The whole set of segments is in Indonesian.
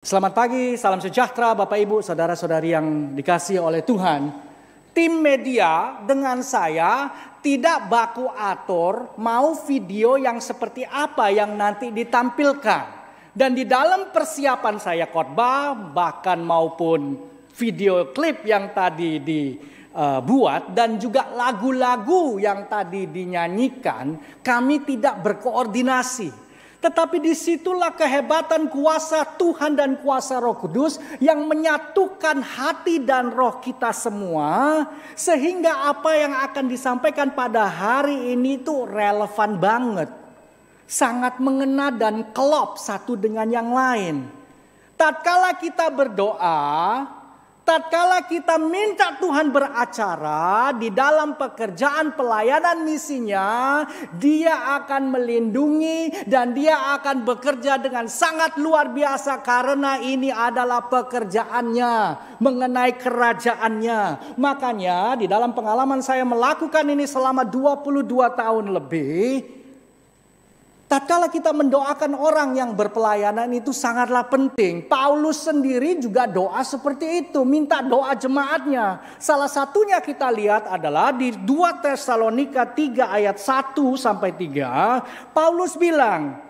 Selamat pagi, salam sejahtera Bapak Ibu, saudara-saudari yang dikasihi oleh Tuhan. Tim media dengan saya tidak baku atur mau video yang seperti apa yang nanti ditampilkan. Dan di dalam persiapan saya khotbah bahkan maupun video klip yang tadi dibuat dan juga lagu-lagu yang tadi dinyanyikan, kami tidak berkoordinasi. Tetapi disitulah kehebatan kuasa Tuhan dan kuasa Roh Kudus yang menyatukan hati dan roh kita semua. Sehingga apa yang akan disampaikan pada hari ini itu relevan banget. Sangat mengena dan klop satu dengan yang lain. Tatkala kita berdoa, tatkala kita minta Tuhan beracara di dalam pekerjaan pelayanan misinya, Dia akan melindungi dan Dia akan bekerja dengan sangat luar biasa karena ini adalah pekerjaannya mengenai kerajaannya. Makanya di dalam pengalaman saya melakukan ini selama 22 tahun lebih, tatkala kita mendoakan orang yang berpelayanan itu sangatlah penting. Paulus sendiri juga doa seperti itu, minta doa jemaatnya. Salah satunya kita lihat adalah di 2 Tesalonika 3 ayat 1 sampai 3. Paulus bilang,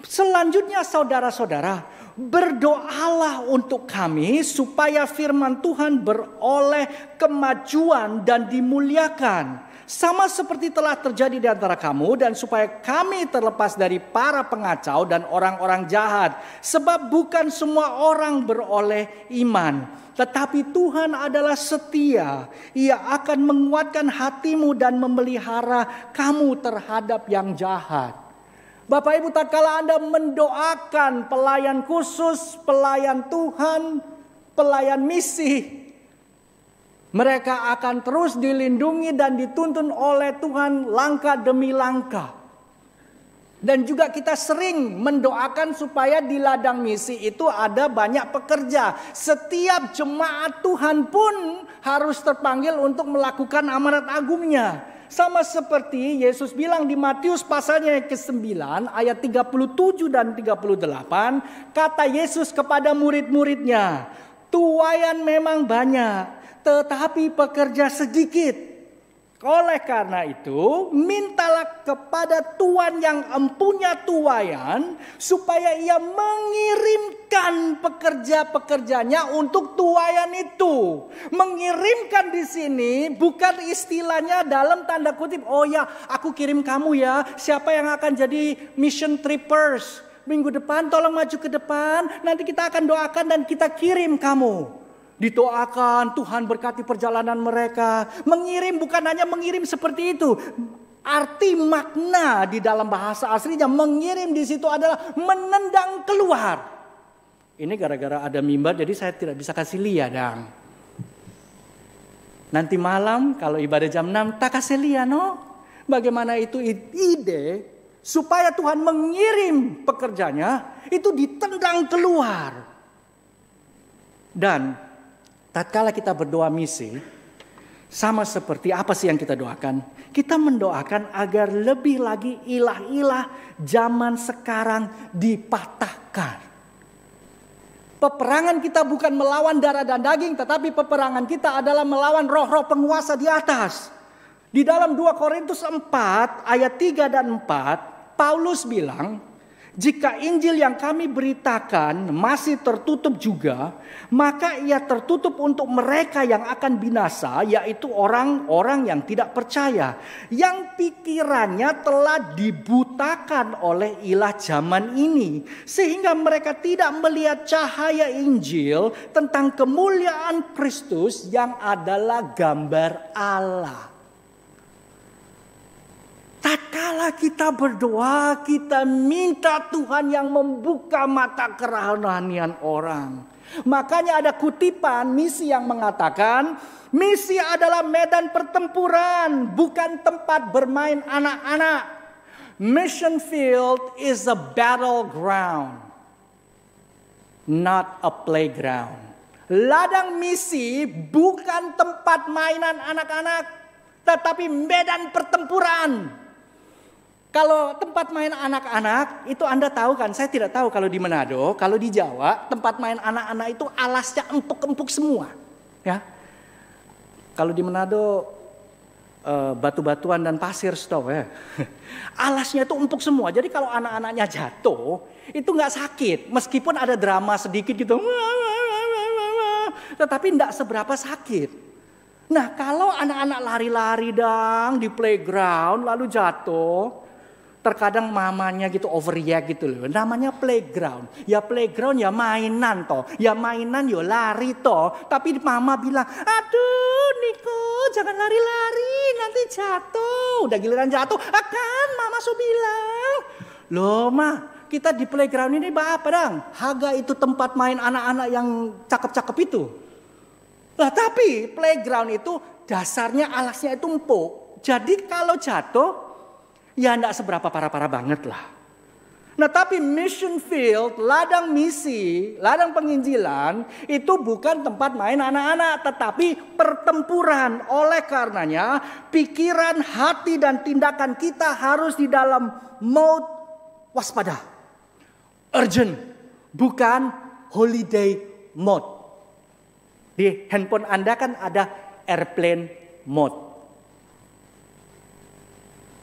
selanjutnya saudara-saudara, berdoalah untuk kami supaya firman Tuhan beroleh kemajuan dan dimuliakan. Sama seperti telah terjadi di antara kamu, dan supaya kami terlepas dari para pengacau dan orang-orang jahat. Sebab bukan semua orang beroleh iman, tetapi Tuhan adalah setia. Ia akan menguatkan hatimu dan memelihara kamu terhadap yang jahat. Bapak Ibu, tatkala Anda mendoakan pelayan khusus, pelayan Tuhan, pelayan misi, mereka akan terus dilindungi dan dituntun oleh Tuhan langkah demi langkah. Dan juga kita sering mendoakan supaya di ladang misi itu ada banyak pekerja. Setiap jemaat Tuhan pun harus terpanggil untuk melakukan amanat agungnya. Sama seperti Yesus bilang di Matius pasalnya yang ke-9 ayat 37 dan 38. Kata Yesus kepada murid-muridnya, tuaian memang banyak, tetapi pekerja sedikit. Oleh karena itu, mintalah kepada Tuhan yang empunya tuaian supaya ia mengirimkan pekerja-pekerjanya untuk tuaian itu. Mengirimkan di sini bukan istilahnya dalam tanda kutip, oh ya, aku kirim kamu ya, siapa yang akan jadi mission trippers. Minggu depan tolong maju ke depan, nanti kita akan doakan dan kita kirim kamu. Didoakan, Tuhan berkati perjalanan mereka. Mengirim bukan hanya mengirim seperti itu. Arti makna di dalam bahasa aslinya mengirim di situ adalah menendang keluar. Ini gara-gara ada mimbar jadi saya tidak bisa kasih lihat dong. Nanti malam kalau ibadah jam 6 tak kasih lihat no. Bagaimana itu ide supaya Tuhan mengirim pekerjanya itu ditendang keluar. Dan tatkala kita berdoa misi, sama seperti apa sih yang kita doakan? Kita mendoakan agar lebih lagi ilah-ilah zaman sekarang dipatahkan. Peperangan kita bukan melawan darah dan daging, tetapi peperangan kita adalah melawan roh-roh penguasa di atas. Di dalam 2 Korintus 4 ayat 3 dan 4, Paulus bilang, jika Injil yang kami beritakan masih tertutup juga, maka ia tertutup untuk mereka yang akan binasa, yaitu orang-orang yang tidak percaya, yang pikirannya telah dibutakan oleh ilah zaman ini, sehingga mereka tidak melihat cahaya Injil tentang kemuliaan Kristus yang adalah gambar Allah. Tatkala kita berdoa, kita minta Tuhan yang membuka mata kerohanian orang. Makanya ada kutipan misi yang mengatakan, misi adalah medan pertempuran, bukan tempat bermain anak-anak. Mission field is a battleground, not a playground. Ladang misi bukan tempat mainan anak-anak, tetapi medan pertempuran. Kalau tempat main anak-anak itu Anda tahu kan, saya tidak tahu kalau di Manado, kalau di Jawa tempat main anak-anak itu alasnya empuk-empuk semua. Ya, kalau di Manado batu-batuan dan pasir stop ya. Alasnya itu empuk semua, jadi kalau anak-anaknya jatuh itu nggak sakit, meskipun ada drama sedikit gitu, tetapi nggak seberapa sakit. Nah, kalau anak-anak lari-lari di playground lalu jatuh, terkadang mamanya gitu overreact gitu loh. Namanya playground. Ya playground ya mainan toh. Ya mainan ya lari toh. Tapi mama bilang, aduh Niko jangan lari-lari nanti jatuh. Udah giliran jatuh, akan mama so bilang. Loh mah, kita di playground ini apa dang? Haga itu tempat main anak-anak yang cakep-cakep itu. Lah tapi playground itu dasarnya alasnya itu empuk. Jadi kalau jatuh, ya enggak seberapa parah-parah banget lah. Nah tapi mission field, ladang misi, ladang penginjilan itu bukan tempat main anak-anak, tetapi pertempuran. Oleh karenanya pikiran, hati dan tindakan kita harus di dalam mode waspada. Urgent, bukan holiday mode. Di handphone Anda kan ada airplane mode.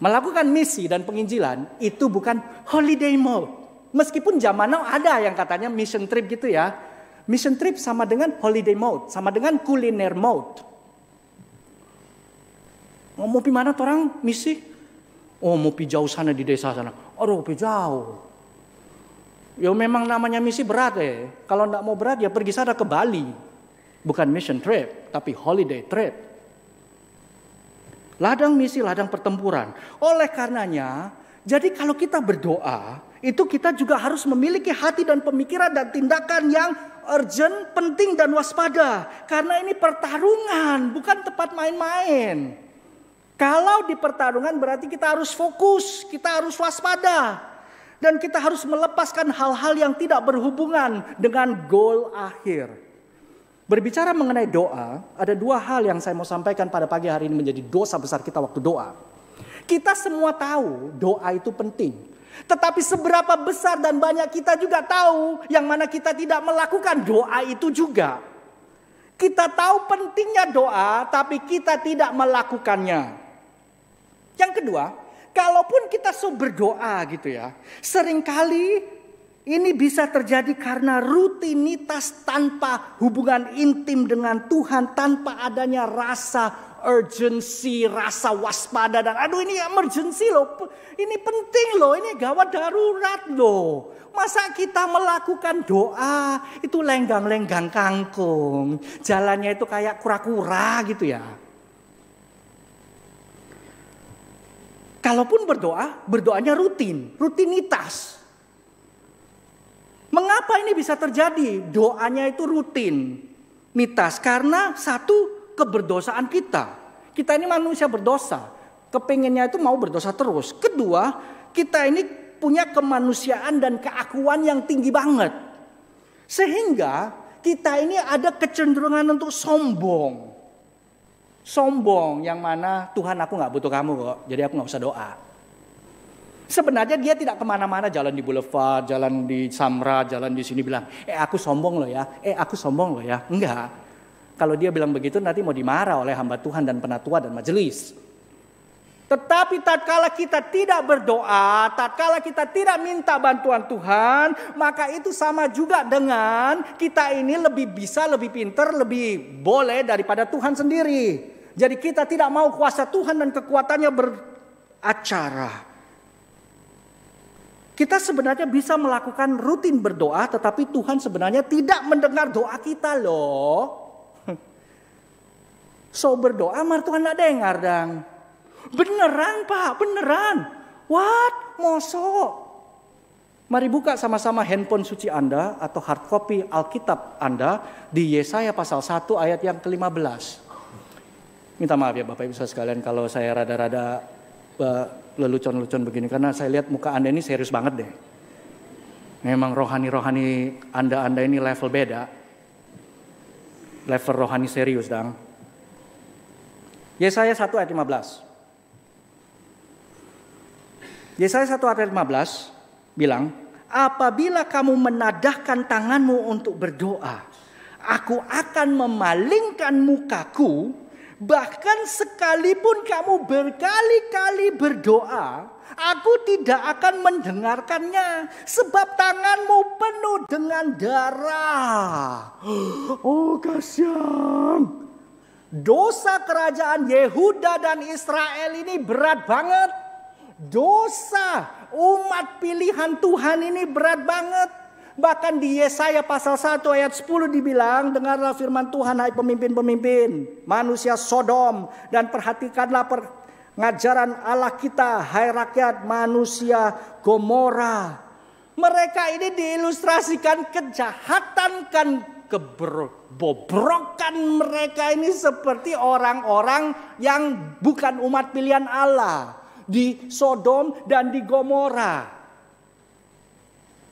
Melakukan misi dan penginjilan itu bukan holiday mode. Meskipun zaman now ada yang katanya mission trip gitu ya. Mission trip sama dengan holiday mode, sama dengan kuliner mode. Mau pi mana orang misi? Oh mau pi jauh sana di desa sana. Aduh pi jauh. Ya memang namanya misi berat ya. Kalau enggak mau berat ya pergi sana ke Bali. Bukan mission trip, tapi holiday trip. Ladang misi, ladang pertempuran. Oleh karenanya, jadi kalau kita berdoa, itu kita juga harus memiliki hati dan pemikiran dan tindakan yang urgent, penting dan waspada. Karena ini pertarungan, bukan tempat main-main. Kalau di pertarungan berarti kita harus fokus, kita harus waspada. Dan kita harus melepaskan hal-hal yang tidak berhubungan dengan goal akhir. Berbicara mengenai doa, ada dua hal yang saya mau sampaikan pada pagi hari ini menjadi dosa besar kita waktu doa. Kita semua tahu doa itu penting. Tetapi seberapa besar dan banyak kita juga tahu yang mana kita tidak melakukan doa itu juga. Kita tahu pentingnya doa, tapi kita tidak melakukannya. Yang kedua, kalaupun kita berdoa gitu ya, seringkali ini bisa terjadi karena rutinitas tanpa hubungan intim dengan Tuhan, tanpa adanya rasa urgency, rasa waspada dan aduh ini emergency loh, ini penting loh, ini gawat darurat loh. Masa kita melakukan doa itu lenggang-lenggang kangkung, jalannya itu kayak kura-kura gitu ya. Kalaupun berdoa, berdoanya rutinitas. Mengapa ini bisa terjadi? Doanya itu rutinitas. Karena satu, keberdosaan kita. Kita ini manusia berdosa. Kepengennya itu mau berdosa terus. Kedua, kita ini punya kemanusiaan dan keakuan yang tinggi banget. Sehingga kita ini ada kecenderungan untuk sombong. Sombong yang mana Tuhan aku gak butuh kamu kok. Jadi aku gak usah doa. Sebenarnya dia tidak kemana-mana, jalan di boulevard, jalan di Samra, jalan di sini bilang, aku sombong loh ya, aku sombong loh ya. Enggak. Kalau dia bilang begitu nanti mau dimarah oleh hamba Tuhan dan penatua dan majelis. Tetapi tatkala kita tidak berdoa, tatkala kita tidak minta bantuan Tuhan, maka itu sama juga dengan kita ini lebih bisa, lebih pintar, lebih boleh daripada Tuhan sendiri. Jadi kita tidak mau kuasa Tuhan dan kekuatannya beracara. Kita sebenarnya bisa melakukan rutin berdoa, tetapi Tuhan sebenarnya tidak mendengar doa kita loh. So berdoa, mar Tuhan tidak dengar dang. Beneran Pak, beneran. What? Mosok? Mari buka sama-sama handphone suci Anda atau hard copy Alkitab Anda di Yesaya pasal 1 ayat yang ke-15. Minta maaf ya Bapak Ibu sekalian kalau saya rada-rada lelucon-lelucon begini, karena saya lihat muka Anda ini serius banget deh. Memang rohani-rohani Anda ini level beda. Level rohani serius dang. Yesaya 1 ayat 15. Yesaya 1 ayat 15 bilang, apabila kamu menadahkan tanganmu untuk berdoa, aku akan memalingkan mukaku, bahkan sekalipun kamu berkali-kali berdoa, aku tidak akan mendengarkannya, sebab tanganmu penuh dengan darah. Oh, kasihan. Dosa kerajaan Yehuda dan Israel ini berat banget. Dosa umat pilihan Tuhan ini berat banget. Bahkan di Yesaya pasal 1 ayat 10 dibilang, dengarlah firman Tuhan hai pemimpin-pemimpin manusia Sodom, dan perhatikanlah pengajaran Allah kita hai rakyat manusia Gomora. Mereka ini diilustrasikan kejahatan kan kebobrokan mereka ini seperti orang-orang yang bukan umat pilihan Allah di Sodom dan di Gomora.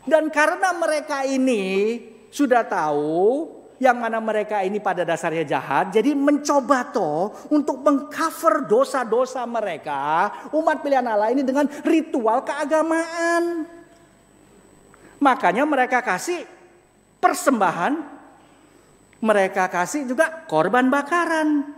Dan karena mereka ini sudah tahu yang mana mereka ini pada dasarnya jahat, jadi mencoba untuk mengcover dosa-dosa mereka, umat pilihan Allah ini, dengan ritual keagamaan. Makanya mereka kasih persembahan, mereka kasih juga korban bakaran.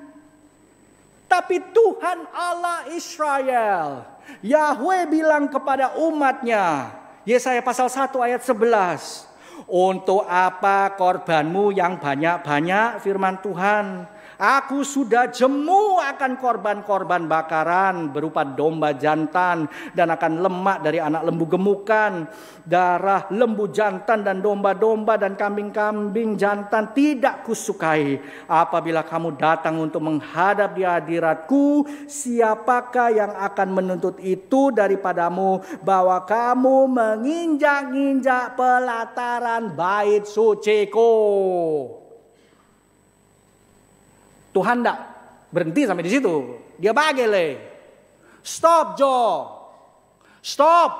Tapi Tuhan Allah Israel, Yahweh bilang kepada umatnya, Yesaya pasal 1 ayat 11. Untuk apa korbanmu yang banyak-banyak, firman Tuhan? Aku sudah jemu akan korban-korban bakaran berupa domba jantan dan akan lemak dari anak lembu gemukan. Darah lembu jantan dan domba-domba dan kambing-kambing jantan tidak kusukai. Apabila kamu datang untuk menghadap di hadiratku, siapakah yang akan menuntut itu daripadamu, bahwa kamu menginjak-injak pelataran bait suciku? Tuhan tidak berhenti sampai di situ. Dia bagele. Stop, Jo. Stop.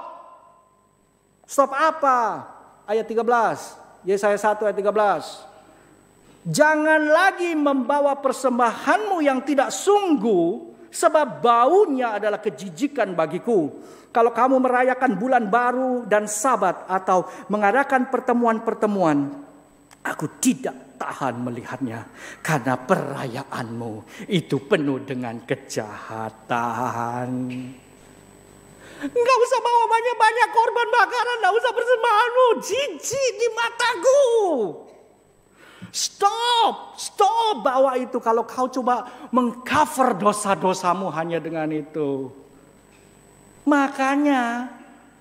Stop apa? Ayat 13. Yesaya 1 ayat 13. Jangan lagi membawa persembahanmu yang tidak sungguh, sebab baunya adalah kejijikan bagiku. Kalau kamu merayakan bulan baru dan Sabat atau mengadakan pertemuan-pertemuan, aku tidak tahan melihatnya, karena perayaanmu itu penuh dengan kejahatan. Enggak usah bawa banyak-banyak korban bakaran, enggak usah persembahanmu, jijik di mataku. Stop bawa itu. Kalau kau coba mengcover dosa-dosamu hanya dengan itu. Makanya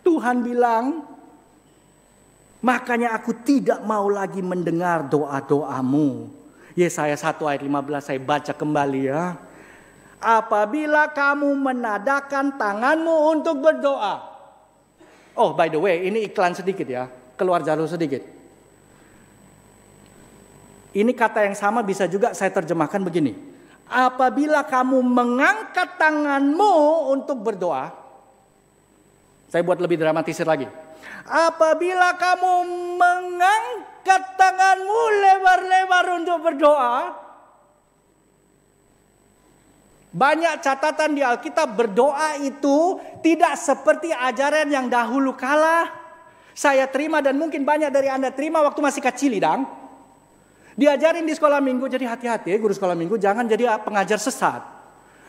Tuhan bilang, makanya aku tidak mau lagi mendengar doa-doamu. Yesaya 1 ayat 15 saya baca kembali ya. Apabila kamu menadakan tanganmu untuk berdoa. Oh, by the way, ini iklan sedikit ya. Keluar jalur sedikit. Ini kata yang sama bisa juga saya terjemahkan begini. Apabila kamu mengangkat tanganmu untuk berdoa. Saya buat lebih dramatisir lagi. Apabila kamu mengangkat tanganmu lebar-lebar untuk berdoa. Banyak catatan di Alkitab, berdoa itu tidak seperti ajaran yang dahulu kala saya terima dan mungkin banyak dari Anda terima waktu masih kecil, dang. Diajarin di sekolah minggu, jadi hati-hati guru sekolah minggu, jangan jadi pengajar sesat.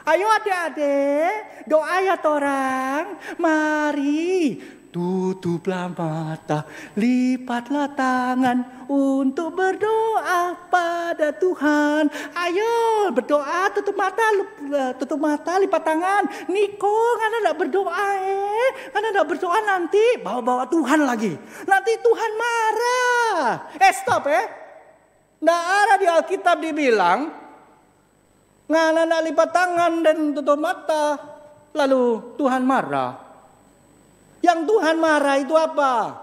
Ayo adik-adik, doa ya torang, mari. Tutuplah mata, lipatlah tangan untuk berdoa pada Tuhan. Ayo berdoa, tutup mata, lipat tangan. Niko, ngana tidak berdoa ngana tidak berdoa nanti bawa-bawa Tuhan lagi. Nanti Tuhan marah. Stop Nggak ada di Alkitab dibilang ngana tidak lipat tangan dan tutup mata lalu Tuhan marah. Yang Tuhan marah itu apa?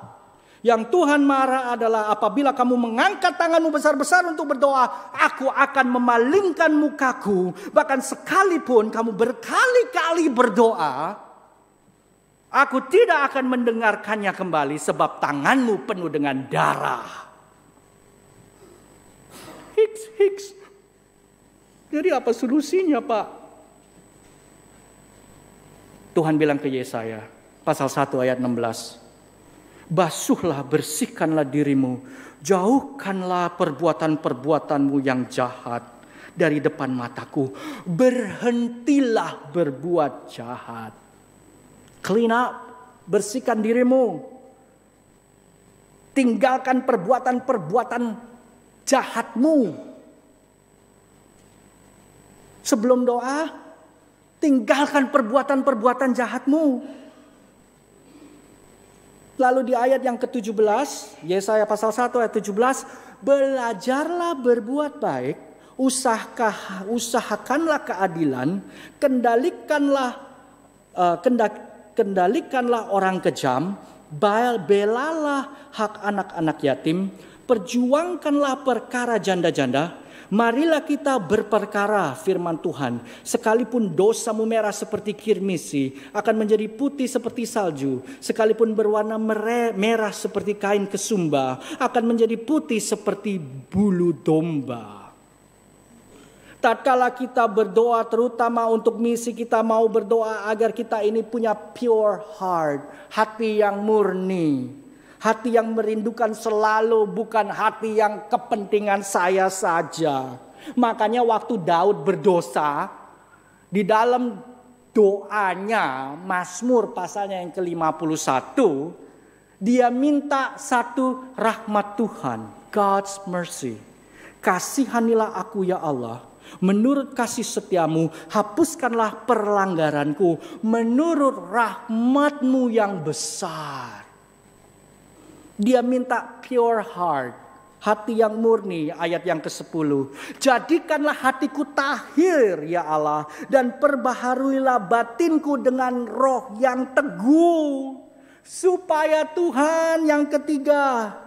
Yang Tuhan marah adalah apabila kamu mengangkat tanganmu besar-besar untuk berdoa, aku akan memalingkan mukaku. Bahkan sekalipun kamu berkali-kali berdoa, aku tidak akan mendengarkannya kembali sebab tanganmu penuh dengan darah. Hiks. Jadi apa solusinya, Pak? Tuhan bilang ke Yesaya, pasal 1 ayat 16. Basuhlah, bersihkanlah dirimu, jauhkanlah perbuatan-perbuatanmu yang jahat dari depan mataku. Berhentilah berbuat jahat. Clean up, bersihkan dirimu. Tinggalkan perbuatan-perbuatan jahatmu. Sebelum doa, tinggalkan perbuatan-perbuatan jahatmu. Lalu di ayat yang ke-17, Yesaya pasal 1 ayat 17, belajarlah berbuat baik, usahakanlah keadilan, kendalikanlah orang kejam, belalah hak anak-anak yatim, perjuangkanlah perkara janda-janda. Marilah kita berperkara, firman Tuhan. Sekalipun dosamu merah seperti kirmisi, akan menjadi putih seperti salju. Sekalipun berwarna merah seperti kain kesumba, akan menjadi putih seperti bulu domba. Tatkala kita berdoa, terutama untuk misi, kita mau berdoa agar kita ini punya pure heart, hati yang murni. Hati yang merindukan selalu, bukan hati yang kepentingan saya saja. Makanya waktu Daud berdosa, di dalam doanya, Mazmur pasalnya yang ke-51, dia minta satu rahmat Tuhan, God's mercy. Kasihanilah aku ya Allah, menurut kasih setiamu, hapuskanlah perlanggaranku, menurut rahmatmu yang besar. Dia minta pure heart, hati yang murni, ayat yang ke-10. Jadikanlah hatiku tahir ya Allah, dan perbaharuilah batinku dengan roh yang teguh. Supaya Tuhan, yang ketiga,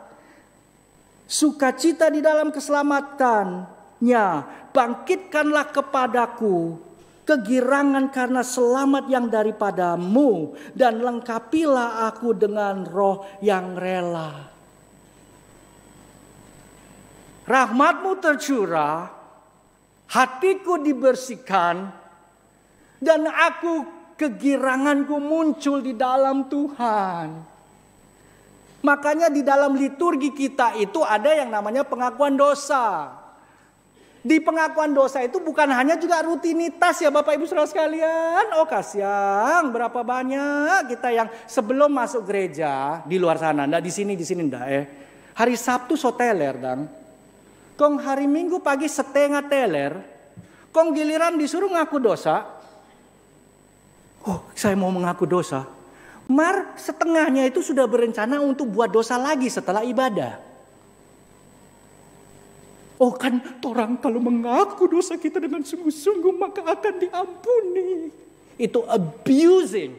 sukacita di dalam keselamatannya, bangkitkanlah kepadaku kegirangan karena selamat yang daripadamu, dan lengkapilah aku dengan roh yang rela. Rahmatmu tercurah, hatiku dibersihkan, dan aku kegiranganku muncul di dalam Tuhan. Makanya di dalam liturgi kita itu ada yang namanya pengakuan dosa. Di pengakuan dosa itu bukan hanya juga rutinitas ya Bapak Ibu Saudara sekalian. Oh kasihan, berapa banyak kita yang sebelum masuk gereja di luar sana, ndak di sini ndak hari Sabtu so teler dang. Kong hari Minggu pagi setengah teler. Kong giliran disuruh ngaku dosa. Oh, saya mau mengaku dosa. Setengahnya itu sudah berencana untuk buat dosa lagi setelah ibadah. Oh kan orang kalau mengaku dosa kita dengan sungguh-sungguh maka akan diampuni. Itu abusing.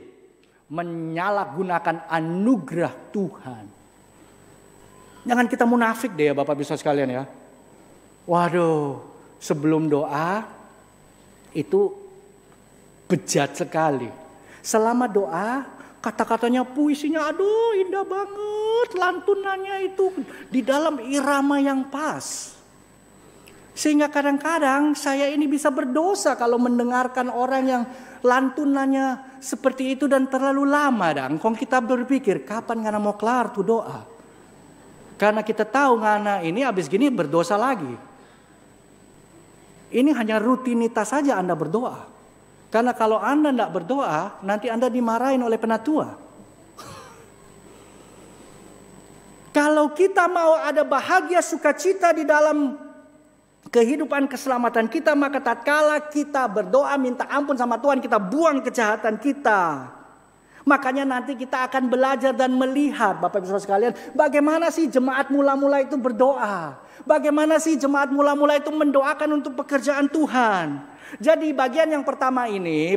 Menyalahgunakan anugerah Tuhan. Jangan kita munafik deh ya Bapak Ibu sekalian ya. Waduh, sebelum doa itu bejat sekali. Selama doa kata-katanya puisinya aduh indah banget. Lantunannya itu di dalam irama yang pas. Sehingga kadang-kadang saya ini bisa berdosa kalau mendengarkan orang yang lantunannya seperti itu dan terlalu lama. Dan kong kita berpikir kapan ngana mau kelar tuh doa. Karena kita tahu ngana ini habis gini berdosa lagi. Ini hanya rutinitas saja Anda berdoa. Karena kalau Anda tidak berdoa nanti Anda dimarahin oleh penatua. Kalau kita mau ada bahagia sukacita di dalam kehidupan keselamatan kita, maka tatkala kita berdoa minta ampun sama Tuhan, kita buang kejahatan kita. Makanya nanti kita akan belajar dan melihat Bapak Ibu Saudara sekalian, bagaimana sih jemaat mula-mula itu berdoa. Bagaimana sih jemaat mula-mula itu mendoakan untuk pekerjaan Tuhan. Jadi bagian pertama ini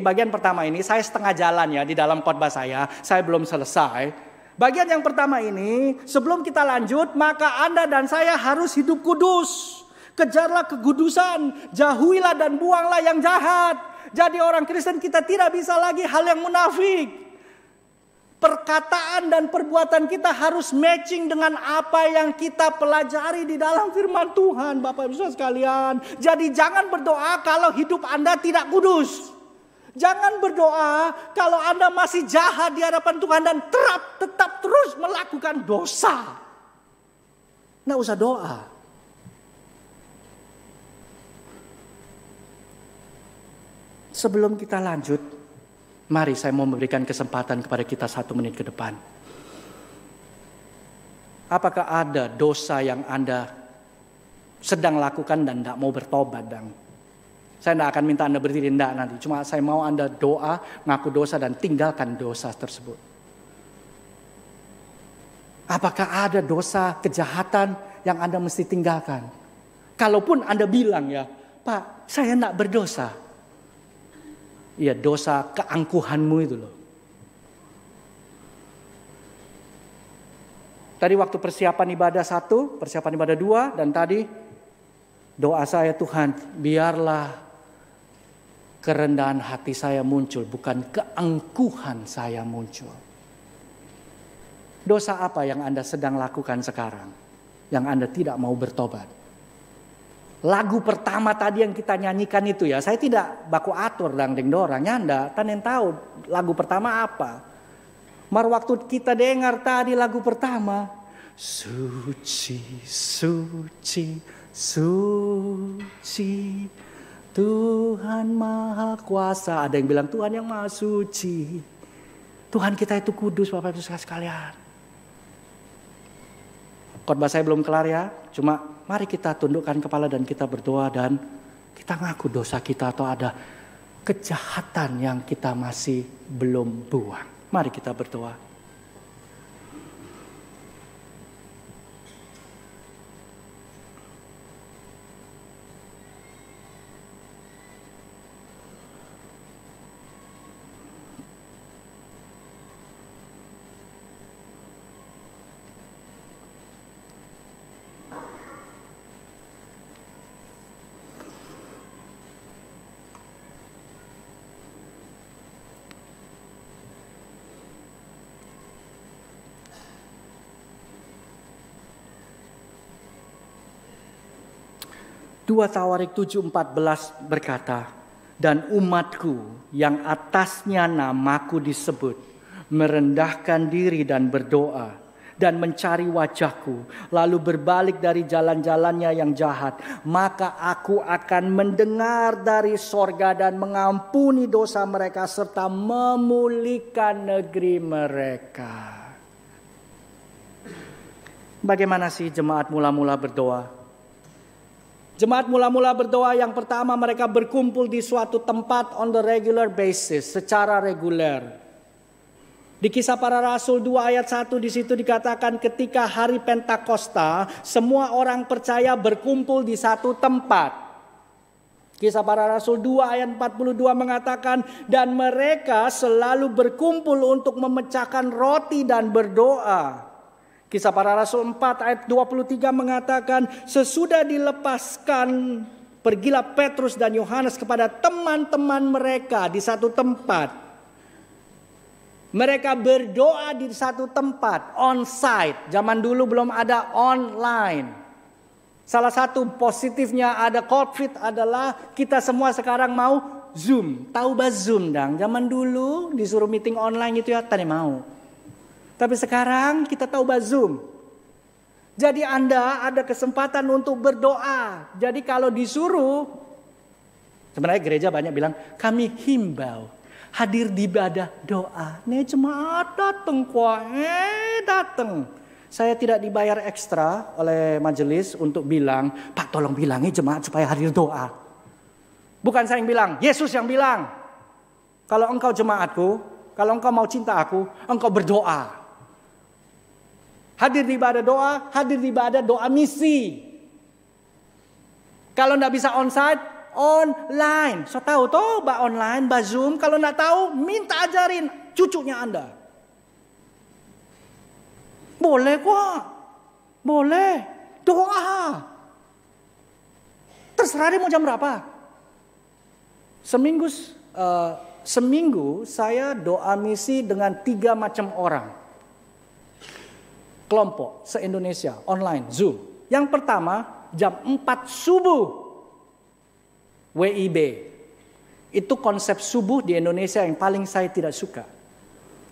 saya setengah jalan ya di dalam khotbah saya belum selesai. Bagian yang pertama ini, sebelum kita lanjut, maka Anda dan saya harus hidup kudus. Kejarlah kekudusan, jauhilah dan buanglah yang jahat. Jadi orang Kristen kita tidak bisa lagi hal yang munafik. Perkataan dan perbuatan kita harus matching dengan apa yang kita pelajari di dalam firman Tuhan, Bapak Ibu sekalian. Jadi jangan berdoa kalau hidup Anda tidak kudus. Jangan berdoa kalau Anda masih jahat di hadapan Tuhan dan tetap terus melakukan dosa. Nggak usah doa. Sebelum kita lanjut, mari saya mau memberikan kesempatan kepada kita 1 menit ke depan. Apakah ada dosa yang Anda sedang lakukan dan tidak mau bertobat? Saya tidak akan minta Anda berdiri, tidak nanti. Cuma saya mau Anda doa, ngaku dosa dan tinggalkan dosa tersebut. Apakah ada dosa kejahatan yang Anda mesti tinggalkan? Kalaupun Anda bilang ya, Pak, saya tidak berdosa. Ya, dosa keangkuhanmu itu loh. Tadi waktu persiapan ibadah 1, persiapan ibadah 2, dan tadi doa saya, Tuhan, biarlah kerendahan hati saya muncul, bukan keangkuhan saya muncul. Dosa apa yang Anda sedang lakukan sekarang, yang Anda tidak mau bertobat? Lagu pertama tadi yang kita nyanyikan itu ya, saya tidak baku atur dangding dorang, Anda tanen tahu lagu pertama apa? Mar waktu kita dengar tadi lagu pertama, suci, suci, suci, Tuhan Maha Kuasa. Ada yang bilang Tuhan yang Maha Suci. Tuhan kita itu kudus, Bapak Ibu sekalian. Khotbah saya belum kelar ya, cuma mari kita tundukkan kepala dan kita berdoa dan kita ngaku dosa kita atau ada kejahatan yang kita masih belum buang. Mari kita berdoa. Dua Tawarik 7:14 berkata, dan umatku yang atasnya namaku disebut, merendahkan diri dan berdoa, dan mencari wajahku, lalu berbalik dari jalan-jalannya yang jahat, maka aku akan mendengar dari sorga dan mengampuni dosa mereka, serta memulihkan negeri mereka. Bagaimana sih jemaat mula-mula berdoa? Jemaat mula-mula berdoa yang pertama mereka berkumpul di suatu tempat on the regular basis, secara reguler. Di Kisah Para Rasul 2 ayat 1 di situ dikatakan ketika hari Pentakosta, semua orang percaya berkumpul di satu tempat. Kisah Para Rasul 2 ayat 42 mengatakan, dan mereka selalu berkumpul untuk memecahkan roti dan berdoa. Kisah Para Rasul 4 ayat 23 mengatakan, sesudah dilepaskan, pergilah Petrus dan Yohanes kepada teman-teman mereka di satu tempat. Mereka berdoa di satu tempat, on site. Zaman dulu belum ada online. Salah satu positifnya ada COVID adalah kita semua sekarang mau Zoom. Tahu bah Zoom dang? Zaman dulu disuruh meeting online itu ya tadi mau. Tapi sekarang kita tahu Zoom. Jadi Anda ada kesempatan untuk berdoa. Jadi kalau disuruh, sebenarnya gereja banyak bilang, kami himbau hadir di ibadah doa. Nih jemaat datang datang. Saya tidak dibayar ekstra oleh majelis untuk bilang, Pak tolong bilangi jemaat supaya hadir doa. Bukan saya yang bilang, Yesus yang bilang. Kalau engkau jemaatku, kalau engkau mau cinta aku, engkau berdoa. Hadir di ibadah doa, hadir di ibadah doa misi. Kalau enggak bisa onsite, online. So tahu toh, online, Zoom. Kalau enggak tahu, minta ajarin cucunya Anda. Boleh kok. Boleh. Doa. Terserah dia mau jam berapa. Seminggu saya doa misi dengan 3 macam orang. Kelompok se-Indonesia online Zoom. Yang pertama jam 4 subuh WIB. Itu konsep subuh di Indonesia yang paling saya tidak suka.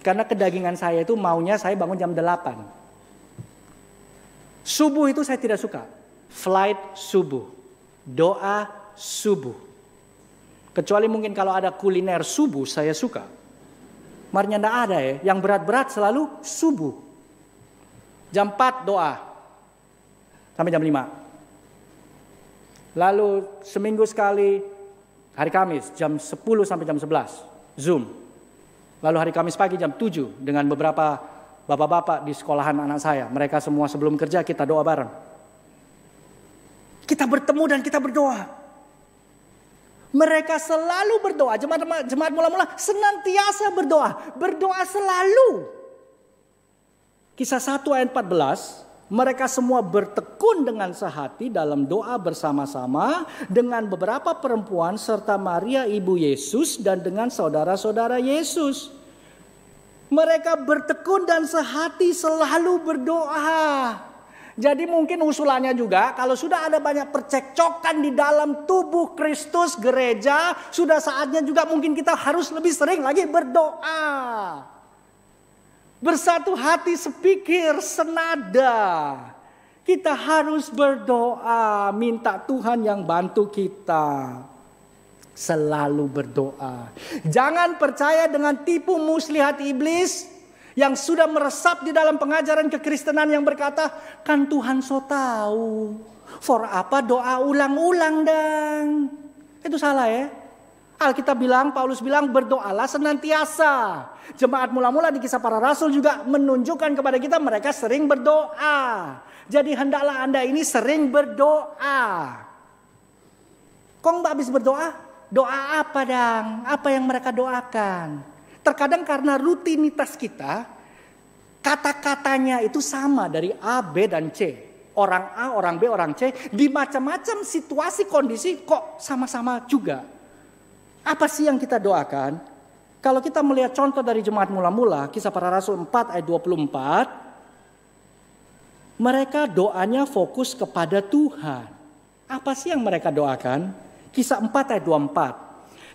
Karena kedagingan saya itu maunya saya bangun jam 8. Subuh itu saya tidak suka. Flight subuh. Doa subuh. Kecuali mungkin kalau ada kuliner subuh saya suka. Marnya enggak ada ya. Yang berat-berat selalu subuh. Jam 4 doa. Sampai jam 5. Lalu seminggu sekali hari Kamis jam 10 sampai jam 11. Zoom. Lalu hari Kamis pagi jam 7 dengan beberapa bapak-bapak di sekolahan anak saya. Mereka semua sebelum kerja kita doa bareng. Kita bertemu dan kita berdoa. Mereka selalu berdoa. Jemaat mula-mula senantiasa berdoa. Berdoa selalu. Kisah 1 ayat 14. Mereka semua bertekun dengan sehati dalam doa bersama-sama dengan beberapa perempuan serta Maria ibu Yesus dan dengan saudara-saudara Yesus. Mereka bertekun dan sehati selalu berdoa. Jadi mungkin usulannya juga kalau sudah ada banyak percekcokan di dalam tubuh Kristus gereja, sudah saatnya juga mungkin kita harus lebih sering lagi berdoa. Bersatu hati sepikir senada. Kita harus berdoa, minta Tuhan yang bantu kita. Selalu berdoa. Jangan percaya dengan tipu muslihat iblis yang sudah meresap di dalam pengajaran kekristenan yang berkata, kan Tuhan so tahu. For apa doa ulang-ulang dang? Itu salah ya. Alkitab bilang, Paulus bilang berdoalah senantiasa. Jemaat mula-mula di Kisah Para Rasul juga menunjukkan kepada kita mereka sering berdoa. Jadi hendaklah Anda ini sering berdoa. Kok nggak habis berdoa? Doa apa dang? Apa yang mereka doakan? Terkadang karena rutinitas kita, kata-katanya itu sama dari A, B, dan C. Orang A, orang B, orang C. Di macam-macam situasi, kondisi kok sama-sama juga. Apa sih yang kita doakan? Kalau kita melihat contoh dari jemaat mula-mula, Kisah Para Rasul 4 ayat 24. Mereka doanya fokus kepada Tuhan. Apa sih yang mereka doakan? Kisah 4 ayat 24.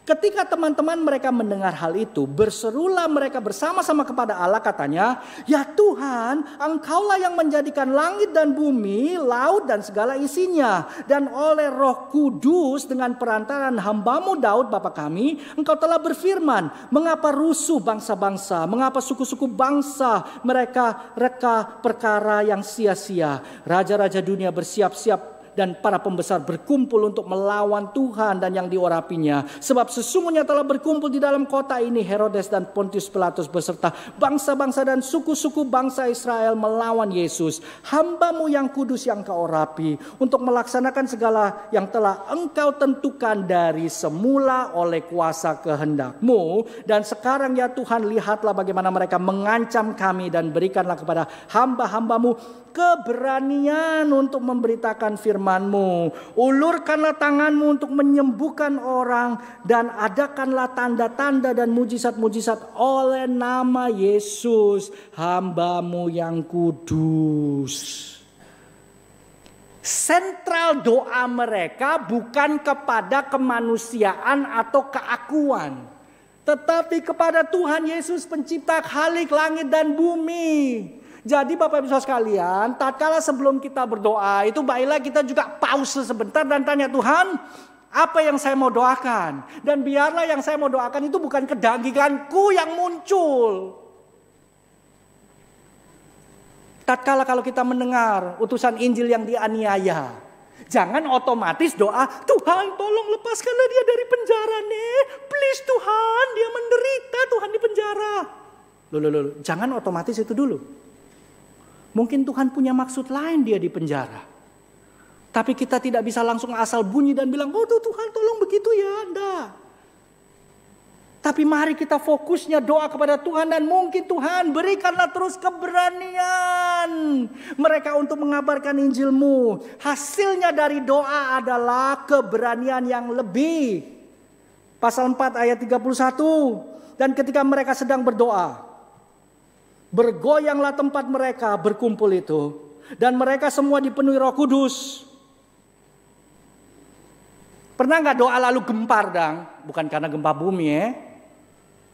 Ketika teman-teman mereka mendengar hal itu, berserulah mereka bersama-sama kepada Allah, katanya, ya Tuhan, Engkaulah yang menjadikan langit dan bumi, laut dan segala isinya. Dan oleh Roh Kudus dengan perantaran hamba-Mu Daud Bapa kami, Engkau telah berfirman, mengapa rusuh bangsa-bangsa, mengapa suku-suku bangsa mereka reka perkara yang sia-sia. Raja-raja dunia bersiap-siap dan para pembesar berkumpul untuk melawan Tuhan dan yang diurapinya. Sebab sesungguhnya telah berkumpul di dalam kota ini Herodes dan Pontius Pilatus beserta bangsa-bangsa dan suku-suku bangsa Israel melawan Yesus, hamba-Mu yang kudus yang Kau urapi, untuk melaksanakan segala yang telah Engkau tentukan dari semula oleh kuasa kehendak-Mu. Dan sekarang ya Tuhan, lihatlah bagaimana mereka mengancam kami, dan berikanlah kepada hamba-hamba-Mu keberanian untuk memberitakan firman-Mu. Ulurkanlah tangan-Mu untuk menyembuhkan orang, dan adakanlah tanda-tanda dan mujizat-mujizat oleh nama Yesus, hamba-Mu yang kudus. Sentral doa mereka bukan kepada kemanusiaan atau keakuan, tetapi kepada Tuhan Yesus pencipta khalik langit dan bumi. Jadi Bapak Ibu Saudara sekalian, tatkala sebelum kita berdoa itu baiklah kita juga pause sebentar dan tanya, Tuhan, apa yang saya mau doakan? Dan biarlah yang saya mau doakan itu bukan kedaginganku yang muncul. Tatkala kalau kita mendengar utusan Injil yang dianiaya, jangan otomatis doa, Tuhan tolong lepaskanlah dia dari penjara nih. Please Tuhan, dia menderita, Tuhan di penjara. Loh, jangan otomatis itu dulu. Mungkin Tuhan punya maksud lain dia di penjara. Tapi kita tidak bisa langsung asal bunyi dan bilang, oh Tuhan tolong begitu ya. Enggak. Tapi mari kita fokusnya doa kepada Tuhan, dan mungkin Tuhan berikanlah terus keberanian mereka untuk mengabarkan Injil-Mu. Hasilnya dari doa adalah keberanian yang lebih. Pasal 4 ayat 31. Dan ketika mereka sedang berdoa, bergoyanglah tempat mereka berkumpul itu, dan mereka semua dipenuhi Roh Kudus. Pernah nggak doa lalu gempar, Dang? Bukan karena gempa bumi ya.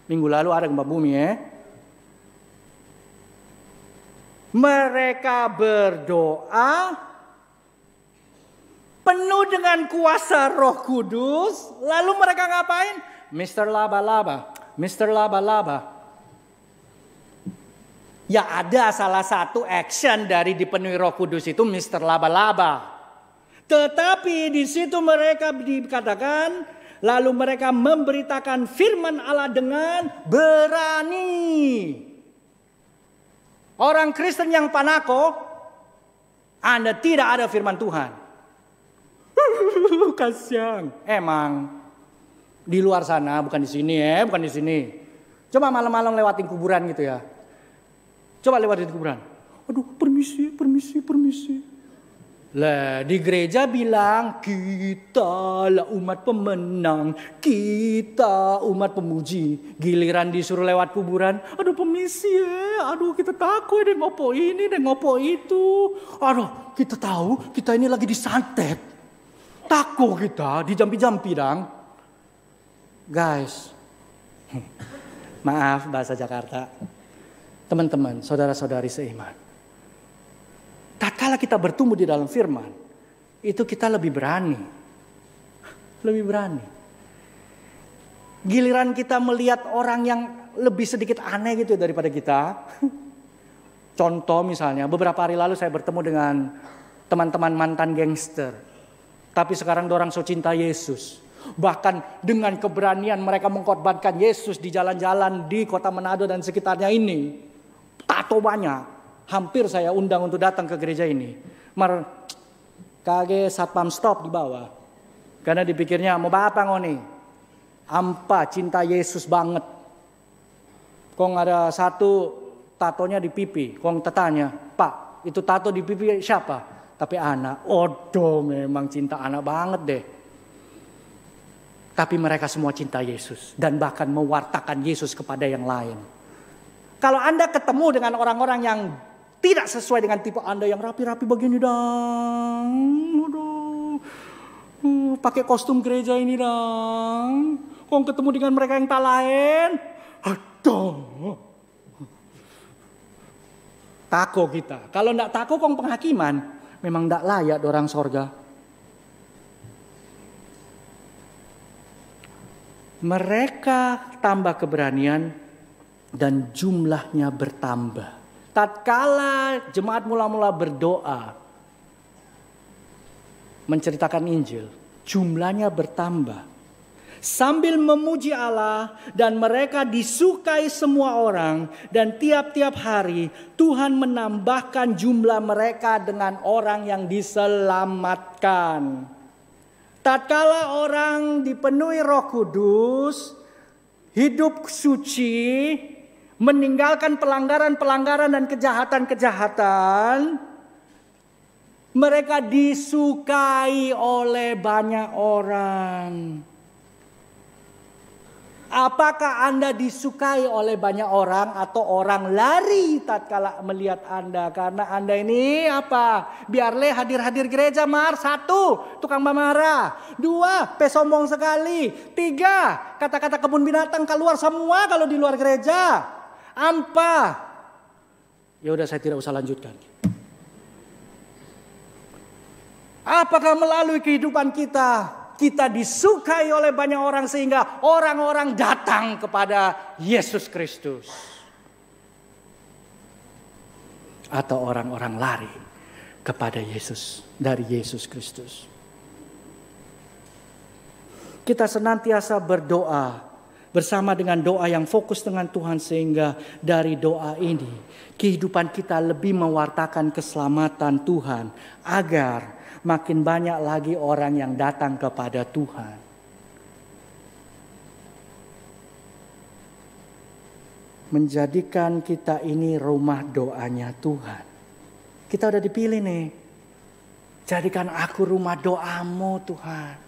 Minggu lalu ada gempa bumi ya. Mereka berdoa penuh dengan kuasa Roh Kudus. Lalu mereka ngapain? Mr. Laba-laba, Mr. Laba-laba. Ya ada salah satu action dari dipenuhi Roh Kudus itu Mr. Laba-laba. Tetapi di situ mereka dikatakan, lalu mereka memberitakan firman Allah dengan berani. Orang Kristen yang panako, Anda tidak ada firman Tuhan. Kasihan. Emang di luar sana, bukan di sini ya, bukan di sini. Coba malam-malam lewatin kuburan gitu ya. Coba lewatin kuburan. Aduh, permisi. Lah, di gereja bilang kita lah umat pemenang, kita umat pemuji. Giliran disuruh lewat kuburan, aduh permisi ya, aduh kita takut deh ngopo ini deh ngopo itu. Aduh, kita tahu kita ini lagi disantet. Takut kita, dijampi-jampi dang. Guys, maaf bahasa Jakarta. Teman-teman, saudara-saudari seiman. Tatkala kita bertumbuh di dalam firman, itu kita lebih berani. Lebih berani. Giliran kita melihat orang yang lebih sedikit aneh gitu daripada kita. Contoh misalnya, beberapa hari lalu saya bertemu dengan teman-teman mantan gangster. Tapi sekarang dorang so cinta Yesus. Bahkan dengan keberanian mereka mengkorbankan Yesus di jalan-jalan di kota Manado dan sekitarnya ini. Tato banyak. Hampir saya undang untuk datang ke gereja ini. Kage satpam stop di bawah. Karena dipikirnya mau apa ngoni? Ampa cinta Yesus banget. Kong ada satu tatonya di pipi. Kong tetanya, Pak itu tato di pipi siapa? Tapi anak. Odo memang cinta anak banget deh. Tapi mereka semua cinta Yesus. Dan bahkan mewartakan Yesus kepada yang lain. Kalau Anda ketemu dengan orang-orang yang tidak sesuai dengan tipe Anda yang rapi-rapi begini dong. Pakai kostum gereja ini dong. Kong ketemu dengan mereka yang tak lain. Aduh. Tako kita. Kalau enggak tako kong penghakiman. Memang enggak layak orang sorga. Mereka tambah keberanian dan jumlahnya bertambah. Tatkala jemaat mula-mula berdoa menceritakan Injil, jumlahnya bertambah. Sambil memuji Allah dan mereka disukai semua orang dan tiap-tiap hari Tuhan menambahkan jumlah mereka dengan orang yang diselamatkan. Tatkala orang dipenuhi Roh Kudus, hidup suci, meninggalkan pelanggaran-pelanggaran dan kejahatan-kejahatan, mereka disukai oleh banyak orang. Apakah Anda disukai oleh banyak orang atau orang lari tatkala melihat Anda? Karena Anda ini apa? Biarlah hadir-hadir gereja mar. 1, tukang marah. 2, pesombong sekali. 3, kata-kata kebun binatang keluar semua kalau di luar gereja. 4, ya udah saya tidak usah lanjutkan. Apakah melalui kehidupan kita disukai oleh banyak orang sehingga orang-orang datang kepada Yesus Kristus? Atau orang-orang lari kepada Yesus, dari Yesus Kristus? Kita senantiasa berdoa bersama dengan doa yang fokus dengan Tuhan sehingga dari doa ini kehidupan kita lebih mewartakan keselamatan Tuhan agar makin banyak lagi orang yang datang kepada Tuhan. Menjadikan kita ini rumah doanya Tuhan. Kita udah dipilih nih. Jadikan aku rumah doamu Tuhan.